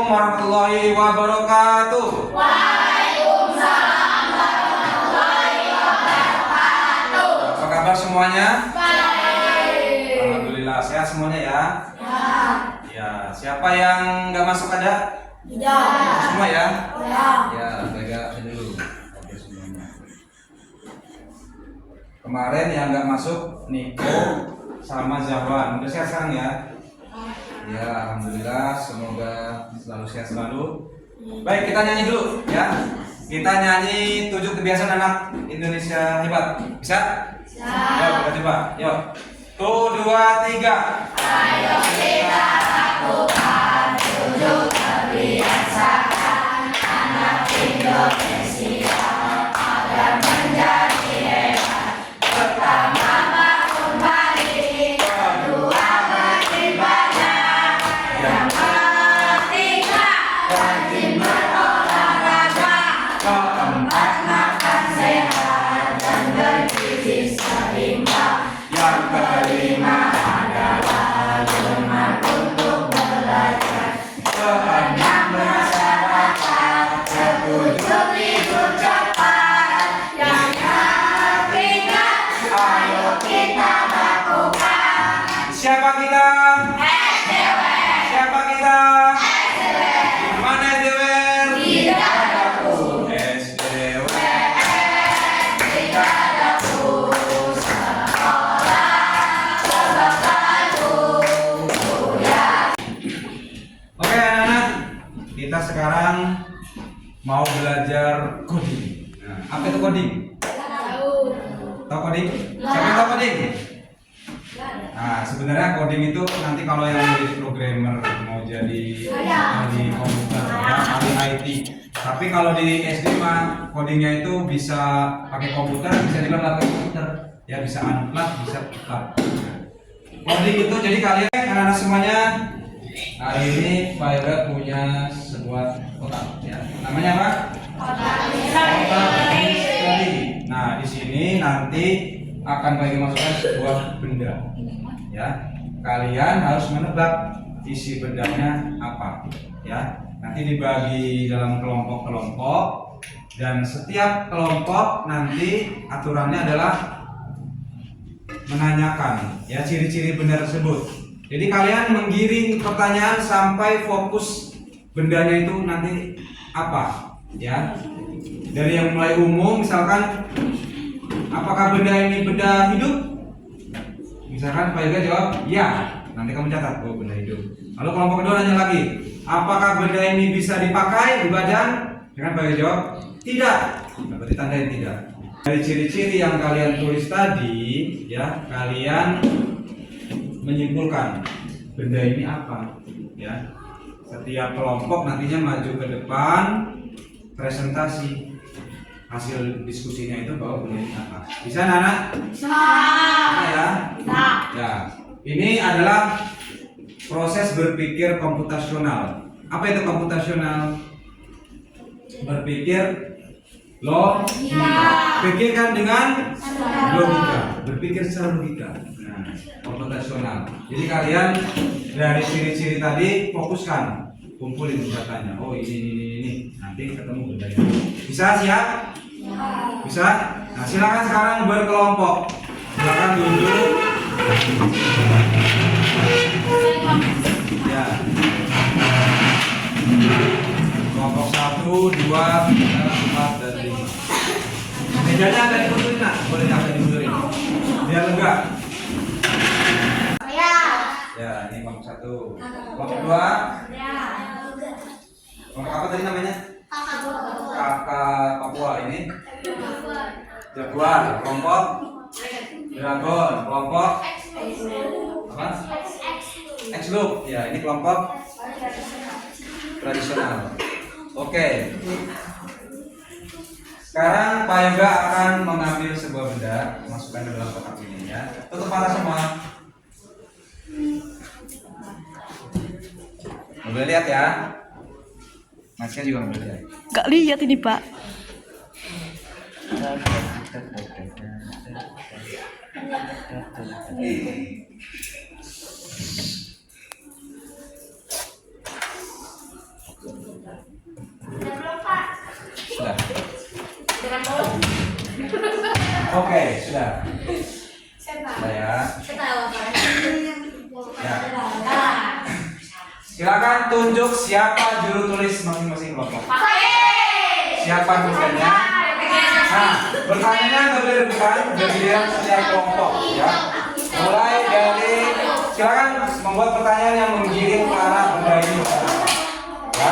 warahmatullahi wabarakatuh. Waalaikumsalam warahmatullahi wabarakatuh. Apa kabar semuanya? Baik. Alhamdulillah sehat semuanya ya. Ya. Ya, siapa yang nggak masuk ada? Tidak. Semua ya? Ya. Ya, saya dulu. Oke semuanya. Kemarin yang nggak masuk Niko sama Zawan. Udah sehat sekarang ya? Ya, alhamdulillah. Semoga selalu sehat selalu. Baik, kita nyanyi dulu ya. Kita nyanyi 7 kebiasaan anak Indonesia hebat. Bisa? Bisa. Yuk, kita coba. Yuk. 1, 2, 3. Ayo kita lakukan 7 kebiasaan anak Indonesia agar menjadi hebat. Pertama, bangun pagi. Kedua, beribadah. Yang ketiga, rajin berolahraga. Keempat, makan sehat dan bergizi seimbang. Yang kelima adalah semangat untuk belajar. Keenam, masyarakat. Ketujuh, tidur cepat. Yang ketiga, ayo kita lakukan. Siapa kita? SDW. Siapa kita? Di mana SDW? Di dadaku. SDW. Di dadaku. Oke anak-anak, kita sekarang mau belajar coding. Nah, apa itu coding? Tahu coding? Siapa yang tahu coding? Nah, sebenarnya coding itu nanti kalau yang mau jadi programmer, mau jadi ahli komputer, ya, ahli IT. Tapi kalau di SD mah codingnya itu bisa pakai komputer, bisa juga nggak pakai komputer. Ya bisa unplug, bisa plug. Coding itu jadi kalian anak-anak semuanya hari ini Pak Yoga punya sebuah kotak ya. Namanya apa? Kotak misteri. Nah, di sini nanti akan Pak Yoga masukkan sebuah benda. Ya. Kalian harus menebak isi bendanya apa, ya. Nanti dibagi dalam kelompok-kelompok dan setiap kelompok nanti aturannya adalah menanyakan ya ciri-ciri benda tersebut. Jadi kalian menggiring pertanyaan sampai fokus bendanya itu nanti apa, ya. Dari yang mulai umum, misalkan apakah benda ini benda hidup? Misalkan Pak Yoga jawab ya, nanti kamu catat oh benda hidup. Lalu kelompok kedua nanya lagi, apakah benda ini bisa dipakai di badan? Dengan Pak Yoga jawab tidak, berarti tandain tidak. Dari ciri-ciri yang kalian tulis tadi, ya kalian menyimpulkan benda ini apa, ya. Setiap kelompok nantinya maju ke depan presentasi hasil diskusinya itu bahwa benda ini apa. Bisa anak? Bisa. Ya. Ya. Ini adalah proses berpikir komputasional. Apa itu komputasional? Berpikir logika. Pikirkan dengan logika. Berpikir secara logika. Nah, komputasional. Jadi kalian dari ciri-ciri tadi fokuskan, kumpulin datanya. Oh ini. Nanti ketemu bendanya. Bisa siap? Bisa? Nah silakan sekarang berkelompok. Silakan duduk. Ya. Kelompok 1, 2, 3, 4, dan 5. Mejanya ada dimundurin, nak? Boleh agak dimundurin. Biar lega. Ya, ini kelompok 1. Kelompok 2. Kelompok apa tadi namanya? Kakak Papua ini. Jaguar. Kelompok Dragon. Kelompok apa? X-Loop. Ya, ini kelompok tradisional. Oke. Sekarang Pak Yoga akan mengambil sebuah benda, masukkan ke dalam kotak ini ya. Tutup mata semua. Boleh lihat ya. Masnya juga boleh lihat. Gak lihat ini Pak. Oke, sudah. Sudah ya. Ya. Silakan tunjuk siapa juru tulis masing-masing kelompok. Siapa tulisannya? Nah, pertanyaannya nggak boleh rebutan, giliran setiap kelompok ya. Mulai dari silakan membuat pertanyaan yang menggiring ke arah benda ini. Ya.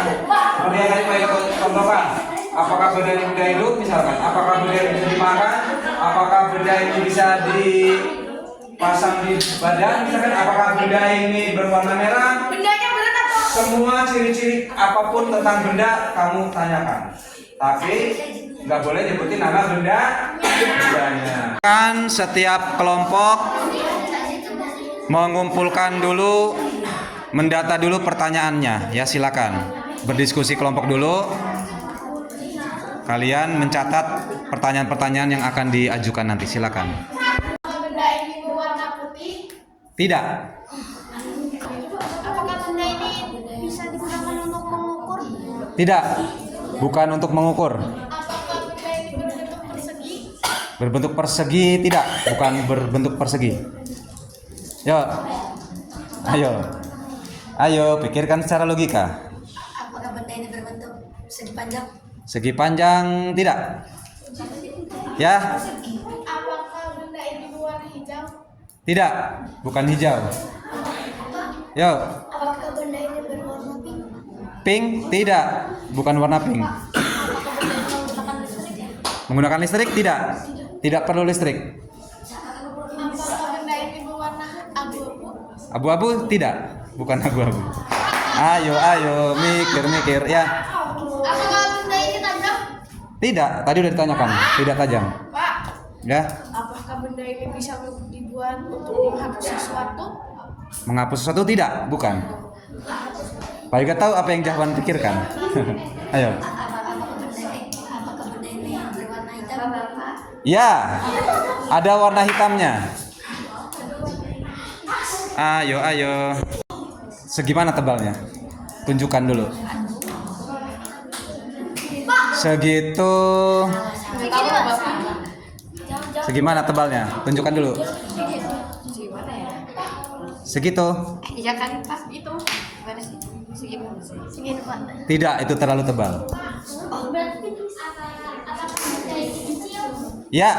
Kemudian tadi mulai contohkan. Apakah benda ini benda hidup misalkan? Apakah benda ini bisa dimakan? Apakah benda ini bisa dipasang di badan misalkan? Apakah benda ini berwarna merah? Bendanya berenang. Semua ciri-ciri apapun tentang benda kamu tanyakan. Tapi nggak boleh nyebutin nama bendanya. Kan setiap kelompok mengumpulkan dulu, mendata dulu pertanyaannya. Ya silakan berdiskusi kelompok dulu. Kalian mencatat pertanyaan-pertanyaan yang akan diajukan nanti. Silakan. Benda ini berwarna putih. Tidak. Apakah benda ini bisa digunakan untuk mengukur? Tidak. Bukan untuk mengukur. Apakah benda ini berbentuk persegi? Berbentuk persegi tidak. Bukan berbentuk persegi. Yo. Ayo. Ayo, pikirkan secara logika. Apakah benda ini berbentuk segi panjang? Segi panjang tidak. Ya. Apakah benda ini berwarna hijau? Tidak. Bukan hijau. Yo. Apakah benda ini berwarna pink? Pink tidak. Bukan warna pink. Apakah benda ini menggunakan listrik? Menggunakan listrik tidak. Tidak perlu listrik. Apakah benda ini berwarna abu-abu? Abu-abu tidak. Bukan abu-abu. Ayo, mikir ya. Apakah benda ini tajam? Tidak, tadi udah ditanyakan. Tidak tajam. Pak, Ya. apakah benda ini bisa dibuat untuk menghapus sesuatu? Menghapus sesuatu tidak? Bukan. Pak juga tahu apa yang Jahwan pikirkan. Ayo. Apakah benda ini berwarna hitam? Ya. Ada warna hitamnya. Ayo. Segimana tebalnya? Tunjukkan dulu. Segitu. Segimana tebalnya? Tunjukkan dulu. Segitu. Iya kan Pak, itu gimana sih? Segini Pak. Tidak, itu terlalu tebal. Oh, berarti apa benda ini kecil? Ya.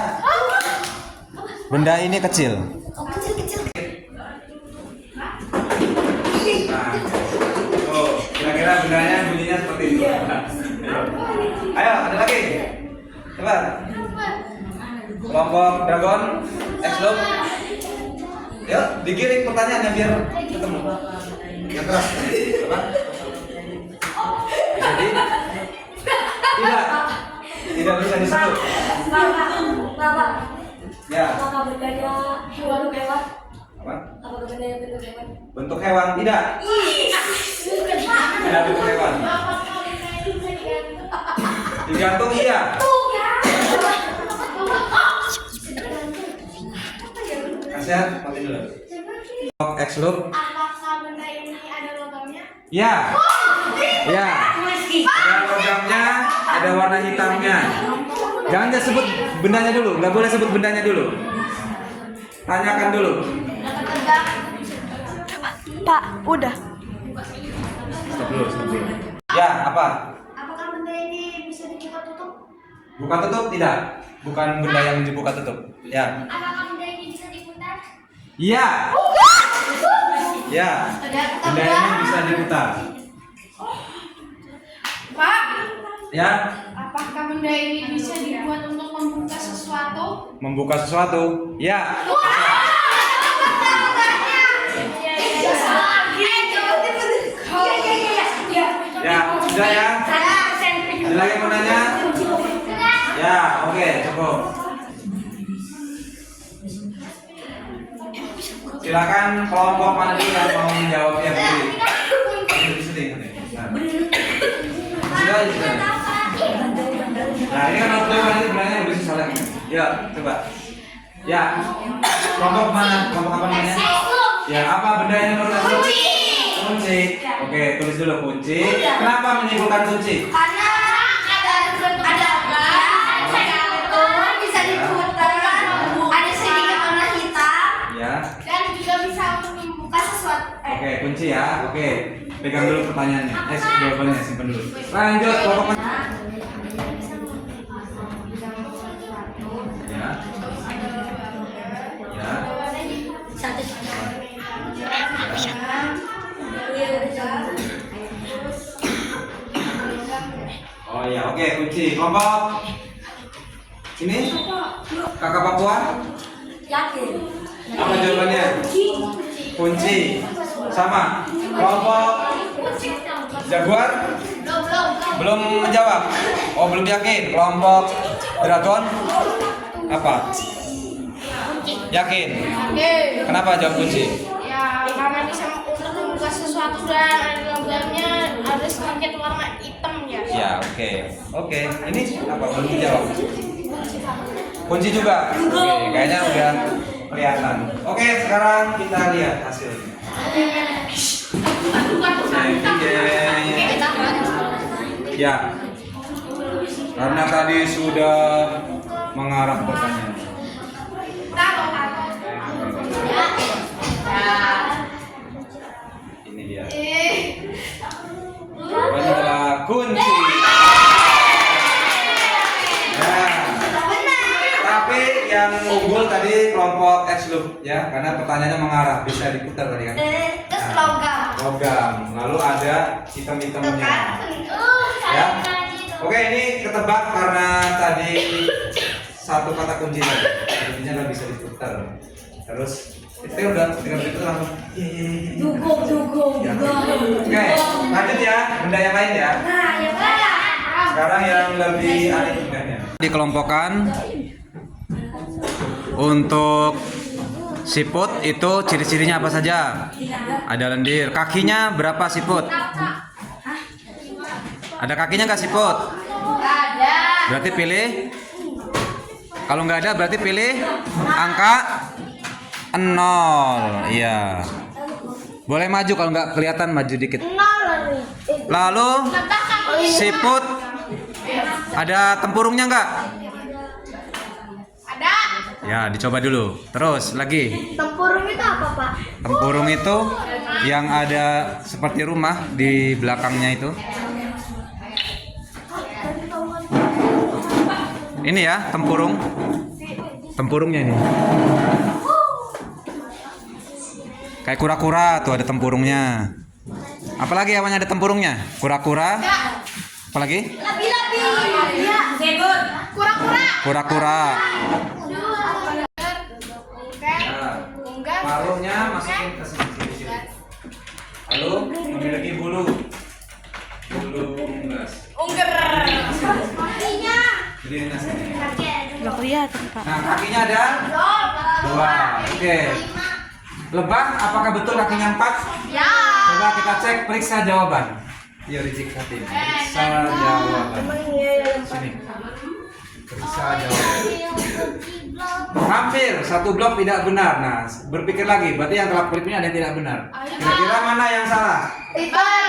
Benda ini kecil. Oh, kecil-kecil. Nah, kira-kira bendanya bunyinya seperti itu. Ayo, ada lagi. Coba. Kelompok Dragon, X-Loop. Yuk, digiring pertanyaannya biar ketemu. Yang keras. Coba. Jadi tidak. Tidak bisa disebut. Bapak, Ya. apakah bendanya hewan? Apa? Apakah bendanya bentuk hewan? Bentuk hewan tidak. Tidak bentuk hewan. Digantung iya. Kasihan, mati dulu. X-Loop. Apakah benda ini ada logamnya? Ya. Ya. Ada logamnya, ada warna hitamnya. Jangan sebut bendanya dulu, nggak boleh sebut bendanya dulu. Tanyakan dulu. Pak, udah. Stop dulu. Ya, apa? Apakah benda ini bisa dibuka tutup? Buka tutup tidak? Bukan benda yang dibuka tutup. Ya. Apakah benda ini bisa diputar? Iya. Ya. Benda ini bisa diputar. Pak, Ya. apakah benda ini bisa dibuat untuk membuka sesuatu? Membuka sesuatu. Ya. Ya, sudah ya. Ada lagi yang mau nanya? Ya, oke, cukup. Silakan kelompok mana dulu yang mau menjawab yang berdiri. Di sini. Sudah. Nah, ini kan waktu ini sebenarnya bisa saling. Ya, coba. Ya, kelompok mana? Kelompok apa namanya? Ya, apa benda yang menurut kamu? Kunci. Oke, tulis dulu kunci. Kenapa menyimpulkan kunci? Karena ada bisa diputar. kunci ya. Oke, pegang dulu pertanyaannya. Jawabannya simpen dulu. Lanjut kelompok. Ya. Ya. Oh iya, oke, kunci kelompok. Ini kakak Papua. Yakin. Apa jawabannya? Kunci. Sama. Kelompok Jaguar belum menjawab. Oh, belum yakin. Kelompok Dragon apa? Yakin. Kenapa jawab kunci? Ya, karena bisa untuk membuka sesuatu dan logamnya harus pakai warna hitam ya. Ya, oke. Oke, ini apa? Belum dijawab. Kunci juga. Oke, kayaknya udah kelihatan. Oke, sekarang kita lihat hasilnya. Ya, karena tadi sudah mengarah pertanyaan. Ini dia. Jawabannya adalah kunci. Ya. Tapi yang unggul tadi kelompok X loop ya, karena pertanyaannya mengarah, bisa diputar tadi kan. Terus logam. Logam. Lalu ada hitam-hitamnya. Ya. Oke, ini ketebak karena tadi satu kata kunci tadi. Artinya nggak bisa diputar. Terus itu udah tinggal itu langsung. Dugong. Ya. Oke, lanjut ya, benda yang lain ya. Nah, ya Pak. Sekarang yang lebih aneh bendanya. Dikelompokkan untuk siput itu ciri-cirinya apa saja? Ada lendir. Kakinya berapa siput? Ada kakinya nggak siput? Ada. Berarti pilih. Kalau nggak ada berarti pilih angka 0. Iya. Boleh maju kalau nggak kelihatan, maju dikit. Lalu siput ada tempurungnya nggak? Ada. Ya, dicoba dulu. Terus lagi. Tempurung itu apa, Pak? Tempurung itu yang ada seperti rumah di belakangnya itu. Ini ya, tempurung. Tempurungnya ini. Kayak kura-kura tuh ada tempurungnya. Apalagi hewannya ada tempurungnya? Kura-kura. Apalagi? Labi-labi. Ya, zebur. Kura-kura. Kura-kura. Unggas. Paruhnya masukin ke sini. Lalu memiliki bulu. Bulu unggas. Ungger. Kakinya. Jadi ini sini. Nggak kelihatan, Pak. Nah, kakinya ada 2. Oke. Lebah, apakah betul kakinya 4? Ya. Coba kita cek, periksa jawaban. Yuk, Rizik Hatim. Periksa jawaban. Sini. Periksa jawaban. Hampir satu blok tidak benar. Nah, berpikir lagi. Berarti yang telah ini ada yang tidak benar. Kira-kira mana yang salah? Lebah.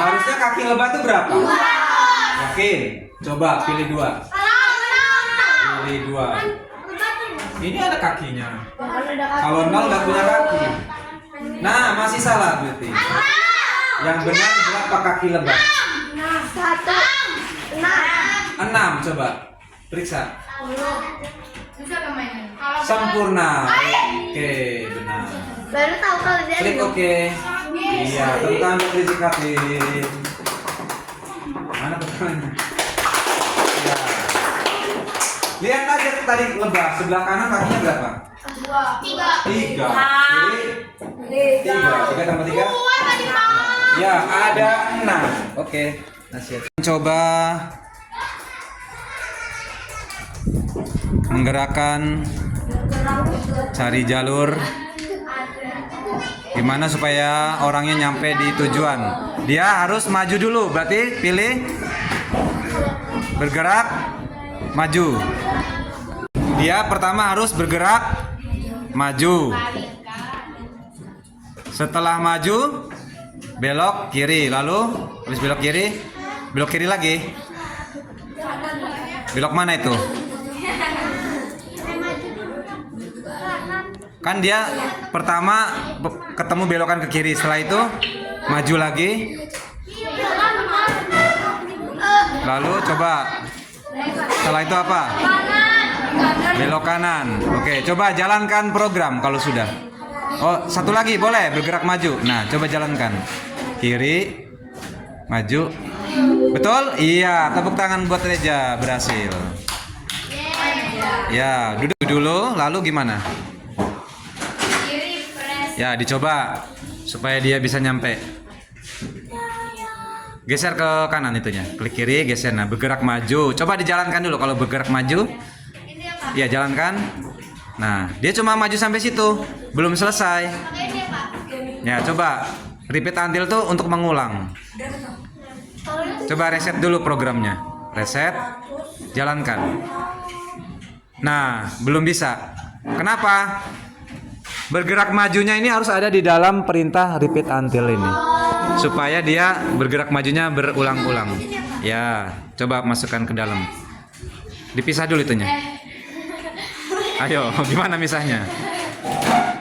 Harusnya kaki lebah itu berapa? Yakin? Coba pilih 2. Pilih 2. Ini ada kakinya. Kalau 0 nggak punya kaki. Nah, masih salah berarti. Yang benar berapa kaki lebah? 6. Coba periksa. Sempurna. Oke, benar. Baru tahu kalau dia Klik oke. Iya, tentang Rizik Hatim. Mana pertanyaannya? Ya. Lihat aja tadi lebah sebelah kanan kakinya berapa? 3. Kiri 3. 3 tambah 3? Ya, ada 6. Oke. Nasihat. Coba menggerakkan cari jalur gimana supaya orangnya nyampe di tujuan. Dia harus maju dulu, berarti pilih bergerak maju. Dia pertama harus bergerak maju. Setelah maju belok kiri, lalu habis belok kiri lagi. Belok mana itu? Kan dia pertama ketemu belokan ke kiri, setelah itu maju lagi. Lalu coba setelah itu apa? Belok kanan. Oke, coba jalankan program kalau sudah. Oh, satu lagi boleh bergerak maju. Nah, coba jalankan. Kiri, maju. Betul? Iya, tepuk tangan buat Reja, berhasil. Ya, duduk dulu, lalu gimana? Ya, dicoba supaya dia bisa nyampe. Geser ke kanan itunya. Klik kiri, geser. Nah, bergerak maju. Coba dijalankan dulu kalau bergerak maju. Ya, jalankan. Nah, dia cuma maju sampai situ. Belum selesai. Ya, coba repeat until tuh untuk mengulang. Coba reset dulu programnya. Reset. Jalankan. Nah, belum bisa. Kenapa? Bergerak majunya ini harus ada di dalam perintah repeat until ini. Supaya dia bergerak majunya berulang-ulang. Ya, coba masukkan ke dalam. Dipisah dulu itunya. Ayo, gimana misahnya?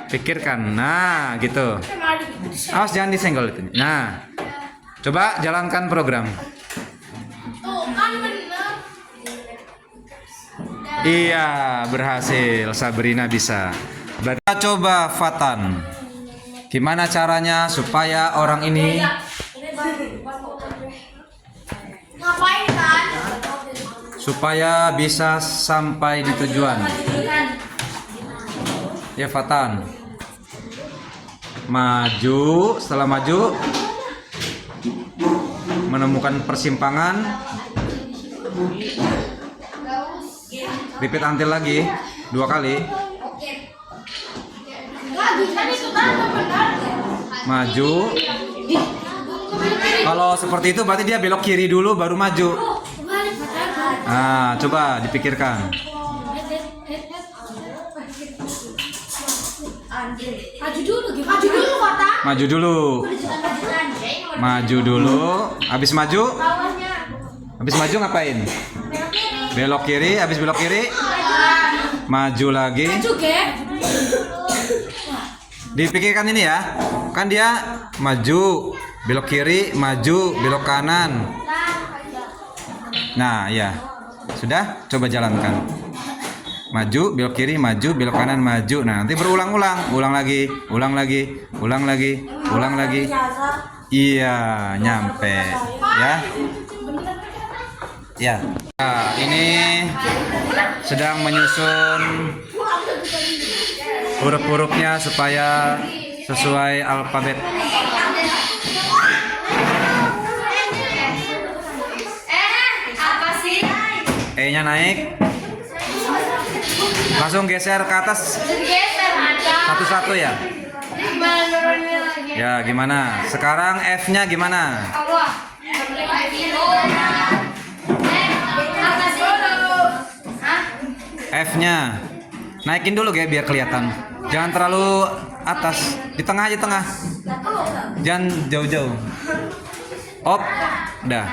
Pikirkan. Nah, gitu. Awas jangan disenggol itunya. Nah, coba jalankan program. Tuh kan bener. Iya, berhasil. Sabrina bisa. Berarti coba Fatan. Gimana caranya supaya orang ini Ngapain kan? supaya bisa sampai di tujuan? Ya Fatan. Maju, setelah maju menemukan persimpangan. Repeat until lagi 2 kali. Maju. Kalau seperti itu berarti dia belok kiri dulu baru maju. Nah, coba dipikirkan. Maju dulu, Kota. Maju dulu. Maju dulu. Habis maju? Habis maju ngapain? Belok kiri, habis belok kiri. Maju lagi. Dipikirkan ini ya. Kan dia maju, belok kiri, maju, belok kanan. Nah, ya. Sudah? Coba jalankan. Maju, belok kiri, maju, belok kanan, maju. Nah, nanti berulang-ulang. Ulang lagi, ulang lagi, ulang lagi, ulang lagi. Iya, nyampe. Ya. Ya. Nah, ini sedang menyusun huruf-hurufnya supaya sesuai alfabet. Apa sih? E-nya naik. Langsung geser ke atas Geser ada. satu-satu ya. Gimana nurunnya lagi? Ya, gimana? Sekarang F-nya gimana? Allah. Apa sih? Hah? F-nya. Naikin dulu ya biar kelihatan. Jangan terlalu atas. Di tengah aja tengah. Jangan jauh-jauh. Op. Udah.